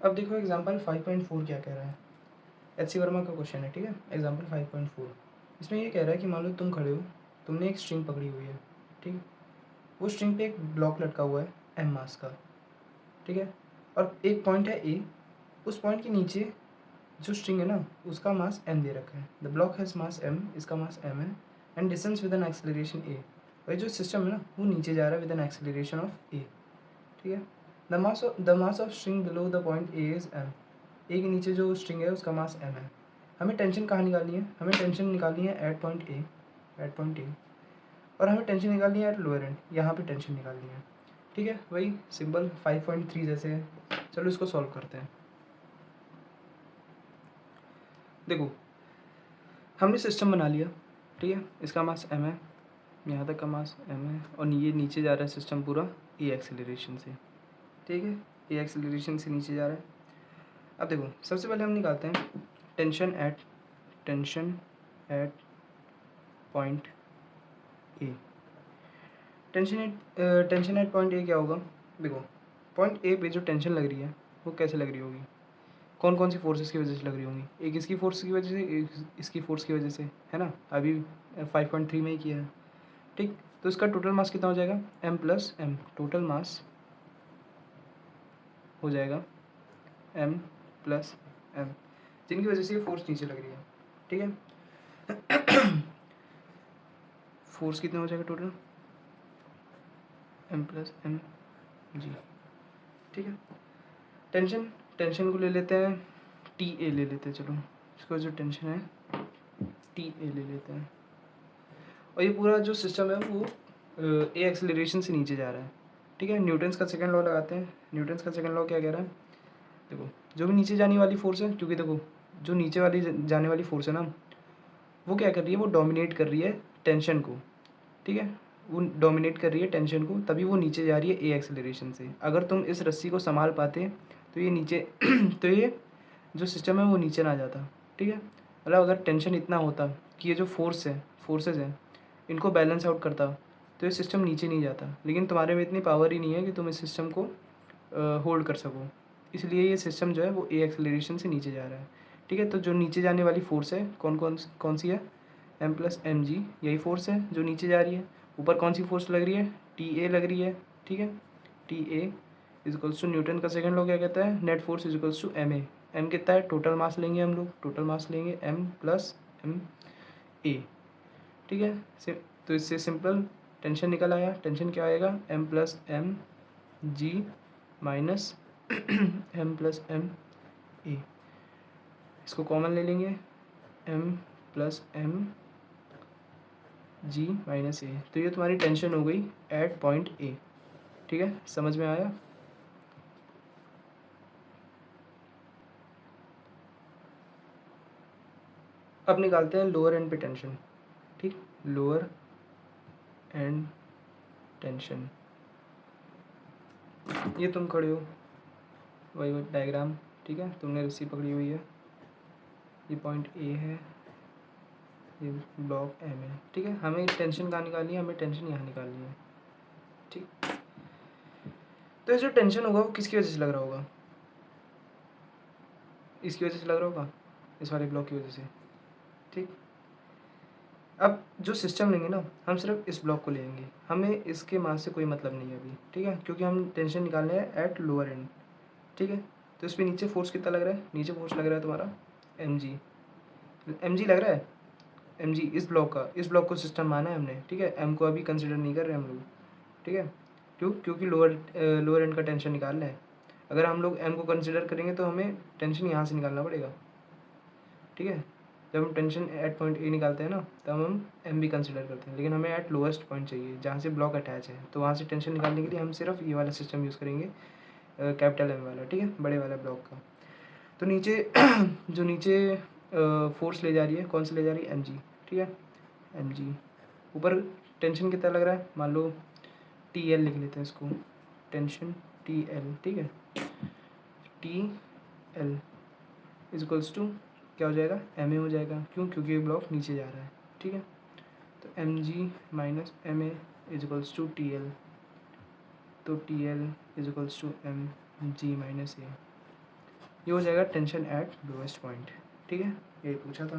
अब देखो एग्जाम्पल 5.4 क्या कह रहा है। एच सी वर्मा का क्वेश्चन है, ठीक है। एग्जाम्पल 5.4 इसमें ये कह रहा है कि मान लो तुम खड़े हो, तुमने एक स्ट्रिंग पकड़ी हुई है, ठीक है। वो स्ट्रिंग पे एक ब्लॉक लटका हुआ है एम मास का, ठीक है। और एक पॉइंट है ए, उस पॉइंट के नीचे जो स्ट्रिंग है ना उसका मास एम दे रखा है। The block has mass m, इसका मास एम है, and distance with an acceleration a. और जो सिस्टम है ना वो नीचे जा रहा है with an acceleration of a, ठीक है। The mass of string below the point A is m. A के नीचे जो स्ट्रिंग है उसका मास एम है। हमें टेंशन कहाँ निकालनी है? हमें टेंशन निकालनी है at point A, at point A. और हमें टेंशन निकालनी है एट लोअर एंड, यहाँ पे टेंशन निकालनी है, ठीक है। वही सिंपल 5.3 जैसे है। चलो इसको सॉल्व करते हैं। देखो हमने सिस्टम बना लिया, ठीक है। इसका मास एम है, यहाँ तक का मास एम है, और ये नीचे जा रहा है सिस्टम पूरा ए एक्सेलरेशन से, ठीक है। ए एक्सेलरेशन से नीचे जा रहा है। अब देखो सबसे पहले हम निकालते हैं टेंशन एट पॉइंट ए। टेंशन एट पॉइंट ए क्या होगा? देखो पॉइंट ए पे जो टेंशन लग रही है वो कैसे लग रही होगी, कौन कौन सी फोर्सेस की वजह से लग रही होंगी? एक इसकी फोर्स की वजह से, एक इसकी फोर्स की वजह से, है ना। अभी 5.3 में ही किया है, ठीक। तो इसका टोटल मास कितना हो जाएगा? M plus M. Total mass हो जाएगा एम प्लस एम, जिनकी वजह से ये फोर्स नीचे लग रही है, ठीक है। फोर्स कितना हो जाएगा total? M plus M G, ठीक है। टेंशन को ले लेते हैं टी ए ले लेते हैं, चलो इसको जो टेंशन है टी ए ले लेते हैं। और ये पूरा जो सिस्टम है वो ए एक्सेलरेशन से नीचे जा रहा है, ठीक है। न्यूटन्स का सेकंड लॉ लगाते हैं। न्यूटन्स का सेकंड लॉ क्या कह रहा है? देखो जो भी नीचे जाने वाली फोर्स है, क्योंकि देखो जो नीचे वाली जाने वाली फोर्स है ना वो क्या कर रही है? वो डोमिनेट कर रही है टेंशन को, ठीक है। वो डोमिनेट कर रही है टेंशन को, तभी वो नीचे जा रही है ए एक्सेलरेशन से। अगर तुम इस रस्सी को संभाल पाते तो ये नीचे तो ये जो सिस्टम है वो नीचे ना जाता, ठीक है। मतलब अगर टेंशन इतना होता कि ये जो फोर्सेस हैं इनको बैलेंस आउट करता तो ये सिस्टम नीचे नहीं जाता। लेकिन तुम्हारे में इतनी पावर ही नहीं है कि तुम इस सिस्टम को होल्ड कर सको, इसलिए ये सिस्टम जो है वो ए एक्सेलरेशन से नीचे जा रहा है, ठीक है। तो जो नीचे जाने वाली फोर्स है कौन सी है? एम प्लस एम जी, यही फोर्स है जो नीचे जा रही है। ऊपर कौन सी फोर्स लग रही है? टी ए लग रही है, ठीक है। T A equals to Newton का सेकंड लॉ क्या कहता है? Net force equals to M A. M कितना है? टोटल मास लेंगे हम लोग, टोटल मास लेंगे एम प्लस एम ए, ठीक है। तो इससे सिंपल टेंशन निकल आया। टेंशन क्या आएगा? M plus M g minus m plus m a. इसको कॉमन ले लेंगे, m plus M g minus a. तो ये तुम्हारी टेंशन हो गई एट पॉइंट ए, ठीक है। समझ में आया? अब निकालते हैं लोअर एंड पे टेंशन, ठीक। लोअर एंड टेंशन, ये तुम खड़े हो, वही डायग्राम, ठीक है। तुमने रस्सी पकड़ी हुई है, ये पॉइंट ए है, ये ब्लॉक एम है, ठीक है। हमें टेंशन कहाँ निकालनी है? हमें टेंशन यहाँ निकालनी है, ठीक। तो ये जो टेंशन होगा वो किसकी वजह से लग रहा होगा? इसकी वजह से लग रहा होगा, इस वाले ब्लॉक की वजह से, ठीक। अब जो सिस्टम लेंगे ना हम सिर्फ इस ब्लॉक को लेंगे, हमें इसके मास से कोई मतलब नहीं है अभी, ठीक है। क्योंकि हम टेंशन निकालने हैं एट लोअर एंड, ठीक है। तो इस पर नीचे फोर्स कितना लग रहा है? नीचे फोर्स लग रहा है तुम्हारा एम जी, लग रहा है एम जी इस ब्लॉक को सिस्टम माना है हमने, ठीक है। एम को अभी कंसिडर नहीं कर रहे हम लोग, ठीक है। क्योंकि लोअर एंड का टेंशन निकालना है। अगर हम लोग एम को कंसिडर करेंगे तो हमें टेंशन यहाँ से निकालना पड़ेगा, ठीक है। जब हम टेंशन एट पॉइंट ए निकालते हैं ना तब हम एम भी कंसिडर करते हैं, लेकिन हमें एट लोएस्ट पॉइंट चाहिए जहाँ से ब्लॉक अटैच है। तो वहाँ से टेंशन निकालने के लिए हम सिर्फ ये वाला सिस्टम यूज़ करेंगे, कैपिटल एम वाला, ठीक है, बड़े वाला ब्लॉक का। तो नीचे जो नीचे फोर्स ले जा रही है, कौन सी ले जा रही है? एम जी, ठीक है, एम जी। ऊपर टेंशन कितना लग रहा है? मान लो टी एल लिख लेते हैं इसको, टेंशन टी एल, ठीक है। टी एल इजक्वल्स टू क्या हो जाएगा? एम ए हो जाएगा। क्योंकि ये ब्लॉक नीचे जा रहा है, ठीक है। तो m g minus m a equals to T L, तो T L equals to m g minus a, ये हो जाएगा टेंशन एट लोएस्ट पॉइंट। ठीक है, यही पूछा था।